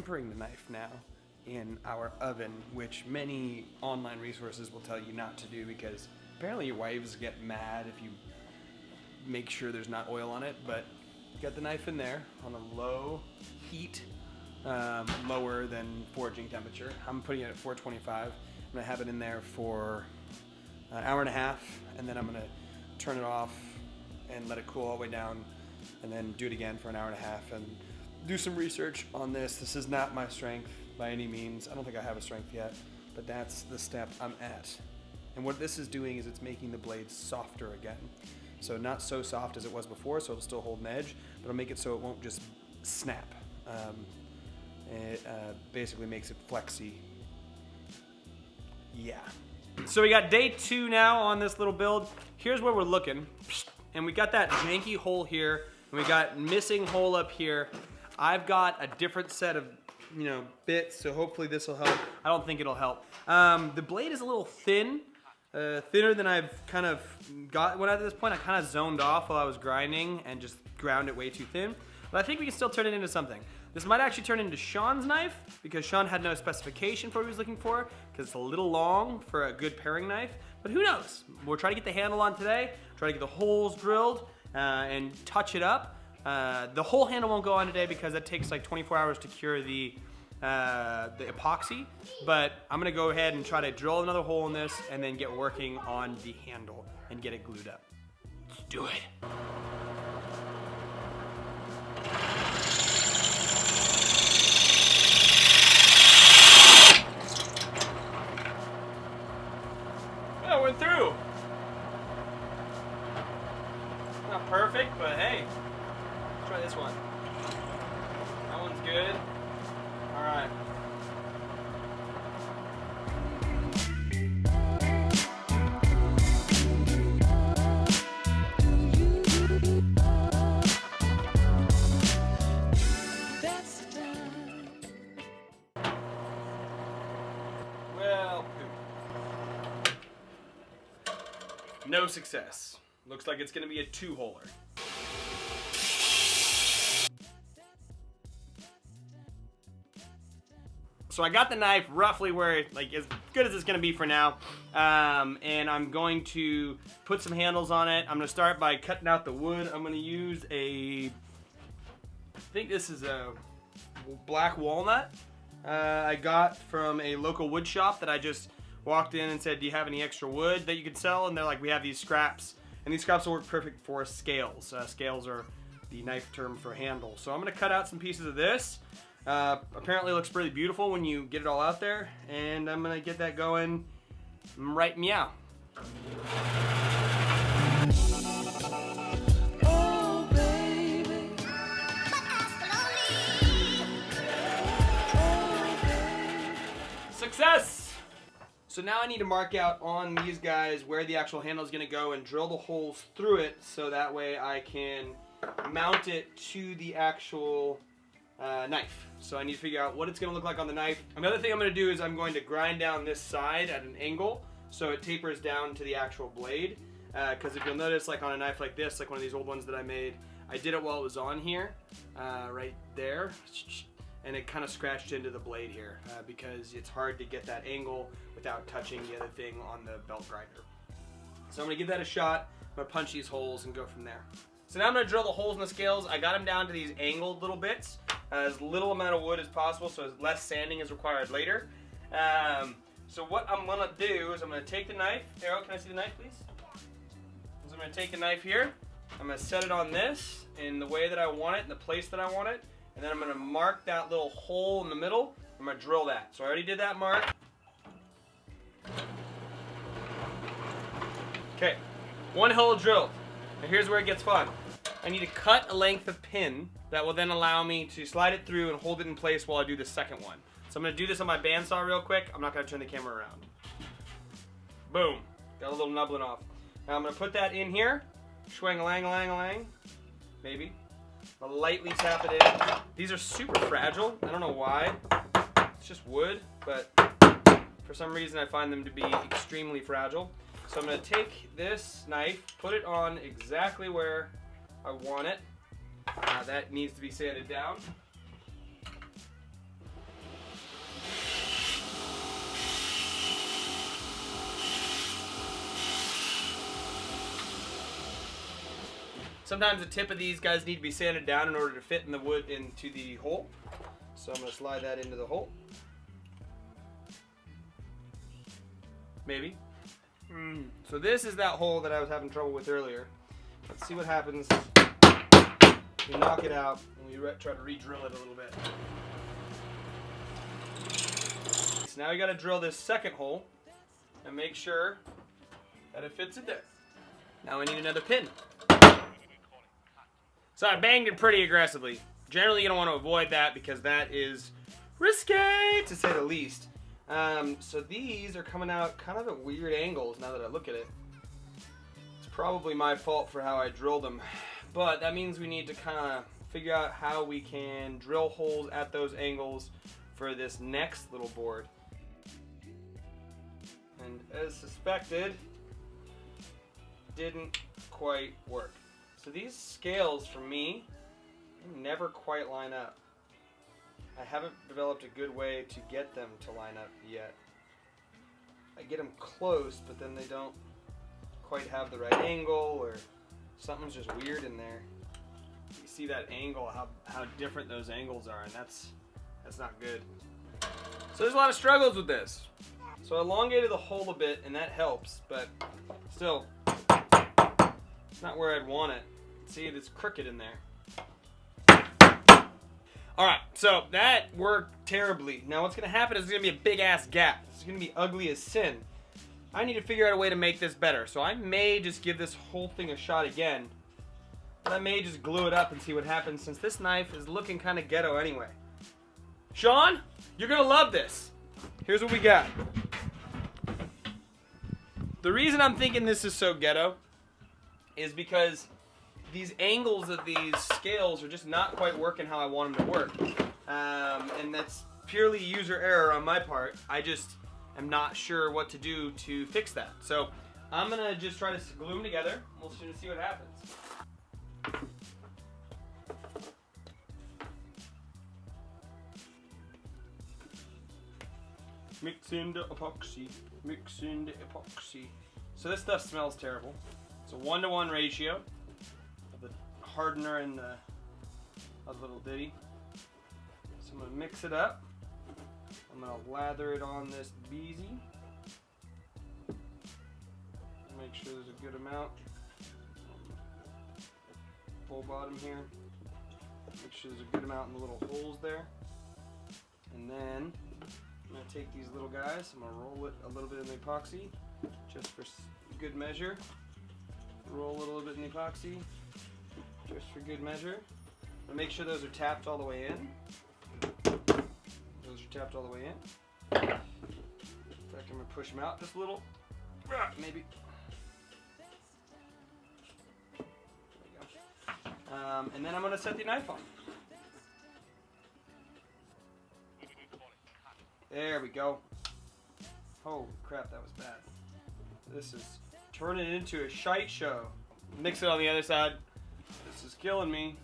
tempering the knife now in our oven, which many online resources will tell you not to do because apparently your wives get mad if you make sure there's not oil on it. But got the knife in there on a low heat, lower than foraging temperature. I'm putting it at 425. I'm gonna have it in there for an hour and a half, and then I'm gonna turn it off and let it cool all the way down, and then do it again for an hour and a half and do some research on this. This is not my strength by any means. I don't think I have a strength yet, but that's the step I'm at. And what this is doing is it's making the blade softer again. So not so soft as it was before, so it'll still hold an edge, but it'll make it so it won't just snap. It basically makes it flexy. Yeah. So we got day 2 now on this little build. Here's where we're looking. And we got that janky hole here, and we got missing hole up here. I've got a different set of bits, so hopefully this will help. I don't think it'll help. The blade is a little thin, thinner than I've kind of got. When at this point I kind of zoned off while I was grinding and just ground it way too thin. But I think we can still turn it into something. This might actually turn into Sean's knife because Sean had no specification for what he was looking for because it's a little long for a good paring knife. But who knows? We'll try to get the handle on today, try to get the holes drilled and touch it up. The whole handle won't go on today because it takes like 24 hours to cure the epoxy, but I'm gonna go ahead and try to drill another hole in this and then get working on the handle and get it glued up. Let's do it. Oh, went through. Not perfect, but hey, let's try this one. That one's good. All right. Well, no success. Looks like it's gonna be a 2-holer. So I got the knife roughly where, like, as good as it's gonna be for now. And I'm going to put some handles on it. I'm gonna start by cutting out the wood. I'm gonna use I think this is a black walnut I got from a local wood shop that I just walked in and said, do you have any extra wood that you could sell? And they're like, we have these scraps. And these scraps will work perfect for scales. Scales are the knife term for handle. So I'm gonna cut out some pieces of this. Apparently it looks pretty beautiful when you get it all out there. And I'm gonna get that going right meow. Oh, baby. Success! So now I need to mark out on these guys where the actual handle is going to go and drill the holes through it so that way I can mount it to the actual knife. So I need to figure out what it's going to look like on the knife. Another thing I'm going to do is I'm going to grind down this side at an angle so it tapers down to the actual blade. Because if you'll notice, like on a knife like this, like one of these old ones that I made, I did it while it was on here, right there. And it kind of scratched into the blade here because it's hard to get that angle without touching the other thing on the belt grinder. So I'm going to give that a shot. I'm going to punch these holes and go from there. So now I'm going to drill the holes in the scales. I got them down to these angled little bits, as little amount of wood as possible so less sanding is required later. So what I'm going to do is I'm going to take the knife. Arrow, can I see the knife please? So I'm going to take the knife here. I'm going to set it on this in the way that I want it, in the place that I want it. And then I'm going to mark that little hole in the middle. I'm going to drill that. So I already did that mark. Okay, 1 hole drilled. Now here's where it gets fun. I need to cut a length of pin that will then allow me to slide it through and hold it in place while I do the second one. So I'm going to do this on my bandsaw real quick. I'm not going to turn the camera around. Boom. Got a little nubbin off. Now I'm going to put that in here. Swang-a-lang-a-lang-a-lang. Maybe. I'll lightly tap it in. These are super fragile. I don't know why. It's just wood, but for some reason I find them to be extremely fragile. So I'm going to take this knife, put it on exactly where I want it. That needs to be sanded down. Sometimes the tip of these guys need to be sanded down in order to fit in the wood into the hole. So I'm going to slide that into the hole. Maybe. So this is that hole that I was having trouble with earlier. Let's see what happens. We knock it out and we try to re-drill it a little bit. So now we got to drill this second hole and make sure that it fits in there. Now we need another pin. So I banged it pretty aggressively. Generally you don't want to avoid that because that is risque to say the least. So these are coming out kind of at weird angles now that I look at it. It's probably my fault for how I drilled them. But that means we need to kind of figure out how we can drill holes at those angles for this next little board. And as suspected, didn't quite work. So these scales for me never quite line up. I haven't developed a good way to get them to line up yet. I get them close, but then they don't quite have the right angle, or something's just weird in there. You see that angle, how different those angles are, and that's not good. So there's a lot of struggles with this. So I elongated the hole a bit, and that helps, but still, it's not where I'd want it. See, it's crooked in there. Alright, so that worked terribly. Now what's going to happen is there's going to be a big ass gap. It's going to be ugly as sin. I need to figure out a way to make this better. So I may just give this whole thing a shot again. And I may just glue it up and see what happens, since this knife is looking kind of ghetto anyway. Sean, you're going to love this. Here's what we got. The reason I'm thinking this is so ghetto is because these angles of these scales are just not quite working how I want them to work. And that's purely user error on my part. I just am not sure what to do to fix that. So I'm going to just try to glue them together. We'll soon see what happens. Mix in the epoxy, mix in the epoxy. So this stuff smells terrible. It's a 1-to-1 ratio of the hardener and the little ditty. So I'm going to mix it up. I'm going to lather it on this beezy. Make sure there's a good amount. Full bottom here. Make sure there's a good amount in the little holes there. And then I'm going to take these little guys, I'm going to roll it a little bit in the epoxy, just for good measure. Roll it a little bit in the epoxy, just for good measure. I'm going to make sure those are tapped all the way in. Those are tapped all the way in. In fact, I'm going to push them out just a little, maybe. There we go. And then I'm going to set the knife on. There we go. Holy crap, that was bad. This is turning into a shite show. Mix it on the other side. This is killing me.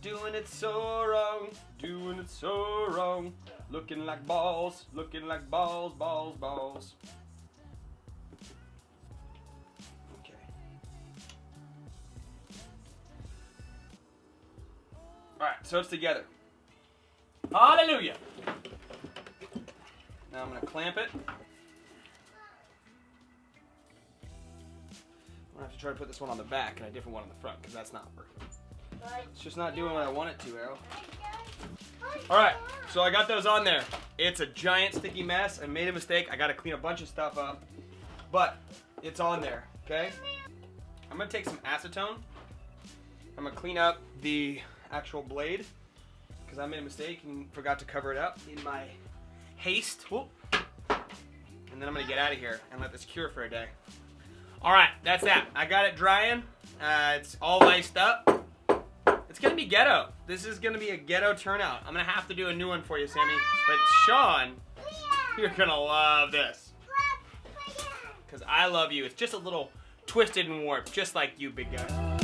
Doing it so wrong, doing it so wrong. Looking like balls, balls, balls. Okay. Alright, so it's together. Hallelujah! Now I'm going to clamp it. I'm going to have to try to put this one on the back and a different one on the front, because that's not working. It's just not doing what I want it to, Arrow. Alright, so I got those on there. It's a giant sticky mess. I made a mistake. I got to clean a bunch of stuff up. But it's on there, okay? I'm going to take some acetone. I'm going to clean up the actual blade, because I made a mistake and forgot to cover it up in my haste. Whoop. And then I'm going to get out of here and let this cure for a day. Alright, that's that. I got it drying. It's all laced up. It's going to be ghetto. This is going to be a ghetto turnout. I'm going to have to do a new one for you, Sammy. But Sean, you're going to love this. Because I love you. It's just a little twisted and warped, just like you, big guy.